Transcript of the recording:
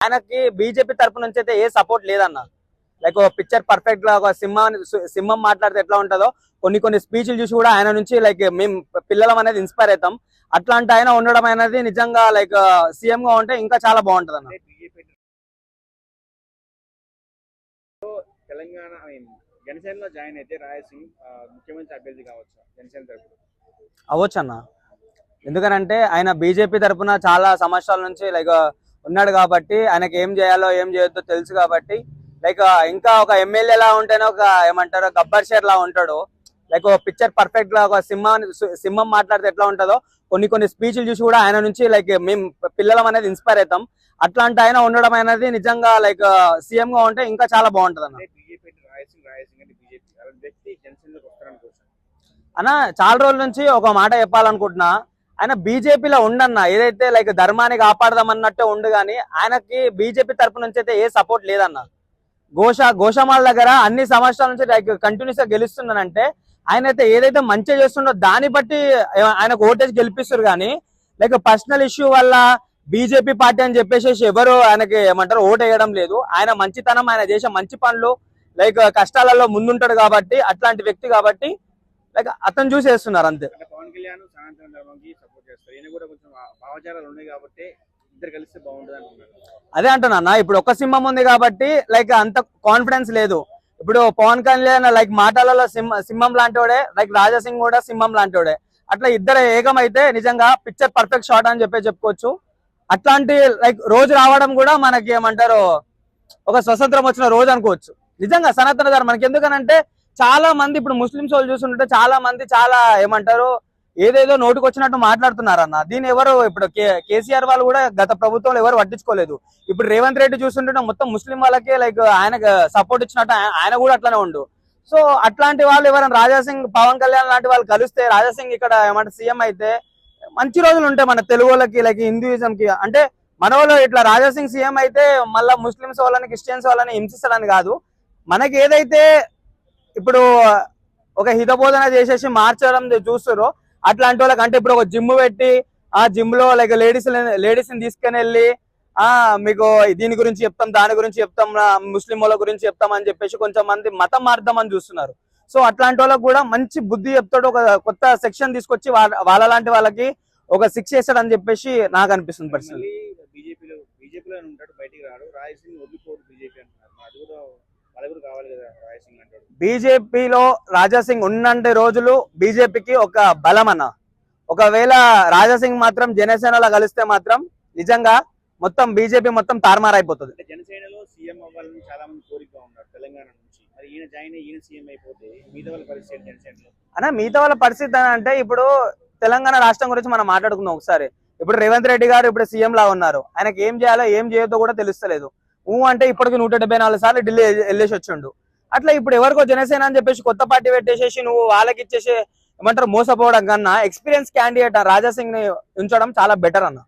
ఆయనకి బీజేపీ తరపు నుంచి అయితే ఏ సపోర్ట్ లేదన్న. లైక్ పిక్చర్ పర్ఫెక్ట్ గా ఒక సింహం మాట్లాడితే ఎట్లా ఉంటుందో కొన్ని స్పీచ్లు చూసి కూడా ఆయన నుంచి లైక్ మేము పిల్లలం అనేది ఇన్స్పైర్ అవుతాం. అట్లాంటి ఆయన ఉండడం అనేది నిజంగా లైక్ సీఎం గా ఉంటే ఇంకా చాలా బాగుంటది అన్న. తెలంగాణ జనసేనలో జాయిన్ అయితే రాయసింగ్ ముఖ్యమంత్రి అభ్యర్థి కావచ్చు జనసేన తరపున అవ్వచ్చు అన్న. ఎందుకనంటే ఆయన బీజేపీ తరఫున చాలా సంవత్సరాల నుంచి లైక్ ఉన్నాడు కాబట్టి ఆయనకి ఏం చేయాలో ఏం చేయొద్దో తెలుసు కాబట్టి లైక్ ఇంకా ఒక ఎమ్మెల్యే లా ఉంటేనే ఒక ఏమంటారు గబ్బర్ షేర్ లా ఉంటాడు. లైక్ పిక్చర్ పర్ఫెక్ట్ గా ఒక సింహం మాట్లాడితే ఎట్లా ఉంటుందో కొన్ని స్పీచ్లు చూసి కూడా ఆయన నుంచి లైక్ మేము పిల్లలం అనేది ఇన్స్పైర్ అవుతాం. అట్లాంటి ఆయన ఉండడం అనేది నిజంగా లైక్ సీఎం గా ఉంటే ఇంకా చాలా బాగుంటది అన్న. అన్న చాలా రోజుల నుంచి ఒక మాట చెప్పాలనుకుంటున్నా, ఆయన బీజేపీలో ఉండన్న ఏదైతే లైక్ ధర్మాన్ని కాపాడదాం అన్నట్టే ఉండు కానీ ఆయనకి బీజేపీ తరపు నుంచి అయితే ఏ సపోర్ట్ లేదన్న. గోషామాల దగ్గర అన్ని సంవత్సరాల నుంచి లైక్ కంటిన్యూస్ గా గెలుస్తున్నానంటే ఆయన అయితే ఏదైతే మంచిగా చేస్తుండో దాన్ని బట్టి ఆయనకు ఓటేజ్ గెలిపిస్తారు కానీ లైక్ పర్సనల్ ఇష్యూ వల్ల బీజేపీ పార్టీ అని చెప్పేసి ఎవరు ఆయనకి ఏమంటారు ఓటు వేయడం లేదు. ఆయన మంచితనం, ఆయన చేసే మంచి పనులు లైక్ కష్టాలలో ముందుంటాడు కాబట్టి అట్లాంటి వ్యక్తి కాబట్టి లైక్ అతను చూసి వేస్తున్నారు అంతే. పవన్ కళ్యాణ్ సనాతన ధర్మంకి సపోర్ట్ చేస్తారు, ఈయన కూడా కొంచెం భావజాలాలు ఉన్నాయి కాబట్టి ఇద్దరు కలిస్తే బాగుంటుంది అనుకున్నారు. అదే అంటున్నా, ఇప్పుడు ఒక్క సింహం ఉంది కాబట్టి లైక్ అంత కాన్ఫిడెన్స్ లేదు. ఇప్పుడు పవన్ కళ్యాణ్ లైక్ మాటలలో సింహం లాంటివాడే, లైక్ రాజాసింగ్ కూడా సింహం లాంటివాడే. అట్లా ఇద్దరు ఏకమైతే నిజంగా పిక్చర్ పర్ఫెక్ట్ షాట్ అని చెప్పుకోవచ్చు. అట్లాంటి లైక్ రోజు రావడం కూడా మనకి ఏమంటారు ఒక స్వతంత్రం వచ్చిన రోజు అనుకోవచ్చు. నిజంగా సనాతన ధర్మం మనకి ఎందుకనంటే చాలా మంది ఇప్పుడు ముస్లింస్ వాళ్ళు చూస్తుంటే చాలా మంది చాలా ఏమంటారు ఏదేదో నోటికి వచ్చినట్టు మాట్లాడుతున్నారు అన్న. దీన్ని ఎవరు ఇప్పుడు కేసీఆర్ వాళ్ళు కూడా గత ప్రభుత్వంలో ఎవరు పట్టించుకోలేదు. ఇప్పుడు రేవంత్ రెడ్డి చూస్తుంటే మొత్తం ముస్లిం వాళ్ళకే లైక్ ఆయనకు సపోర్ట్ ఇచ్చినట్టు ఆయన కూడా అట్లానే ఉండు. సో అట్లాంటి వాళ్ళు ఎవరైనా రాజాసింగ్, పవన్ కళ్యాణ్ లాంటి వాళ్ళు కలిస్తే రాజాసింగ్ ఇక్కడ ఏమంటే సీఎం అయితే మంచి రోజులు ఉంటాయి మన తెలుగు వాళ్ళకి, లైక్ హిందూయిజం కి. అంటే మన వాళ్ళు ఇట్లా రాజాసింగ్ సీఎం అయితే మళ్ళీ ముస్లింస్ వాళ్ళని క్రిస్టియన్స్ వాళ్ళని హింసిస్తాడని కాదు, మనకి ఏదైతే ఇప్పుడు ఒక హితబోధన చేసేసి మార్చడం చూస్తారో అట్లాంటి వాళ్ళకి. అంటే ఇప్పుడు ఒక జిమ్ పెట్టి ఆ జిమ్ లో లైక్ లేడీస్ ని తీసుకుని వెళ్ళి మీకు దీని గురించి చెప్తాం, దాని గురించి చెప్తాం, ముస్లిం వాళ్ళ గురించి చెప్తాం అని చెప్పేసి కొంచెం మంది మతం మార్దామని చూస్తున్నారు. సో అట్లాంటి వాళ్ళకి కూడా మంచి బుద్ధి చెప్తాడు, ఒక కొత్త సెక్షన్ తీసుకొచ్చి వాళ్ళ లాంటి వాళ్ళకి ఒక శిక్ష చేస్తాడు అని చెప్పేసి నాకు అనిపిస్తుంది పర్సనల్. బీజేపీలో ఉంటాడు, బయటికి రాడు, రాయసింగ్ వదిలిపోడు బీజేపీ అంటున్నారు. అది కూడా వాళ్ళకు కావాలి కదా రాయసింగ్ అంటాడు. బీజేపీలో రాజాసింగ్ ఉన్నంటి రోజులు బీజేపీకి ఒక బలం అన్న. ఒకవేళ రాజాసింగ్ మాత్రం జనసేనలో కలిస్తే మాత్రం నిజంగా మొత్తం బీజేపీ మొత్తం తారుమారైపోతుంది. జనసేనలో సీఎం అవ్వాలని చాలా మంది కోరికగా ఉన్నారు తెలంగాణ నుంచి. మరి ఈయన జాయిన్ ఈయన సీఎం అయిపోతే మిగతా వాళ్ళ పరిస్థితి జనసేనలో అన్న. మిగతా వాళ్ళ పరిస్థితి అంటే ఇప్పుడు తెలంగాణ రాష్ట్రం గురించి మనం మాట్లాడుకుందాం ఒకసారి. ఇప్పుడు రేవంత్ రెడ్డి గారు ఇప్పుడు సీఎం లా ఉన్నారు, ఆయనకి ఏం చేయాలో ఏం చేయొద్దో కూడా తెలుస్తలేదు. అంటే ఇప్పటికి 174 సార్లు ఢిల్లీ వెళ్ళేసి వచ్చిండు. అట్లా ఇప్పుడు ఎవరికో జనసేన అని చెప్పేసి కొత్త పార్టీ పెట్టేసేసి నువ్వు వాళ్ళకి ఇచ్చేసి ఏమంటారు మోసపోవడం కన్నా ఎక్స్పీరియన్స్ క్యాండిడేట్ రాజాసింగ్ ని ఉంచడం చాలా బెటర్ అన్న.